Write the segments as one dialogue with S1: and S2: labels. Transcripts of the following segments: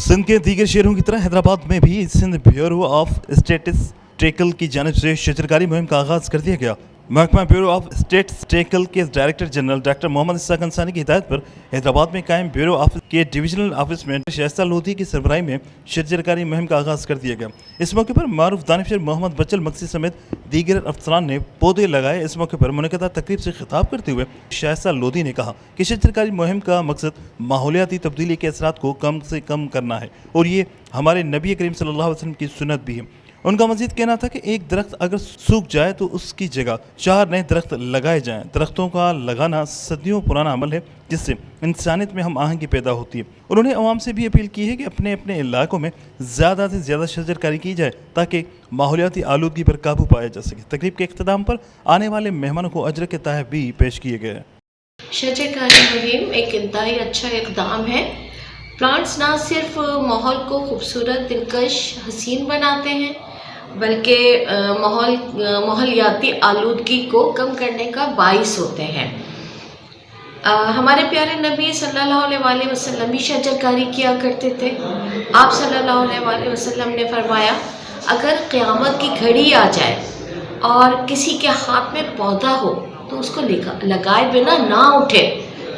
S1: सिंध के दीगर शहरों की तरह हैदराबाद में भी सिंध ब्यूरो ऑफ स्टैटिस्टिकल की जानिब से शजरकारी मुहिम का आगाज कर दिया गया। महकमा ब्यूरो ऑफ स्टैटिस्टिकल के director general doctor Mohammad इस्हाक Ansari की हिदायत पर हैदराबाद में कायम ब्यूरो ऑफिस के डिविजनल ऑफिस में शाइस्ता लोधी की सरबराही में शजरकारी मुहिम का आगाज कर दिया गया। इस मौके पर मारूफ दानिशर मोहम्मद बचल मक्सी समेत दीगर अफसरान ने पौधे लगाए। इस मौके पर मुनक़दा तकरीब से खिताब करते हुए शाइस्ता लोधी ने कहा कि शजरकारी मुहिम का मकसद माहौलियाती तब्दीली के असरात को कम से कम करना है और ये हमारे नबी करीम सल्लल्लाहु अलैहि वसल्लम की सुन्नत भी है। उनका मजीद कहना था कि एक दरख्त अगर सूख जाए तो उसकी जगह 4 नए दरख्त लगाए जाएं। दरख्तों का लगाना सदियों पुराना अमल है जिससे इंसानियत में हम आहंगी पैदा होती है। उन्होंने अवाम से भी अपील की है कि अपने अपने इलाकों में ज़्यादा से ज़्यादा शजरकारी की जाए ताकि माहौलियाती आलूदगी पर काबू पाया जा सके। तकरीब के इख्तिताम पर आने वाले मेहमानों को अजर के तहफ़ भी पेश किए गए।
S2: शजरकारी मुहिम एक इंतहाई अच्छा इक़दाम है। प्लांट्स ना सिर्फ माहौल को खूबसूरत, दिलकश, हसीन बनाते हैं बल्कि माहौलियाती आलूदगी को कम करने का बाइस होते हैं। हमारे प्यारे नबी सल्लल्लाहु अलैहि वसल्लम भी शजरकारी किया करते थे। आप सल्लल्लाहु अलैहि वसल्लम ने फरमाया, अगर क़यामत की घड़ी आ जाए और किसी के हाथ में पौधा हो तो उसको लगाए बिना ना उठे।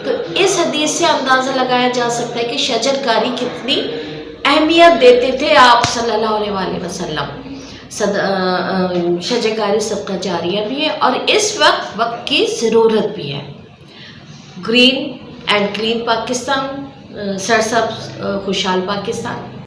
S2: तो इस हदीस से अंदाज़ा लगाया जा सकता है कि शजरकारी कितनी अहमियत देते थे आप सल्लल्लाहु अलैहि वसल्लम। शजरकारी सदका जारिया भी है और इस वक्त की ज़रूरत भी है। ग्रीन एंड क्लीन पाकिस्तान, सरसब्ज़ खुशहाल पाकिस्तान।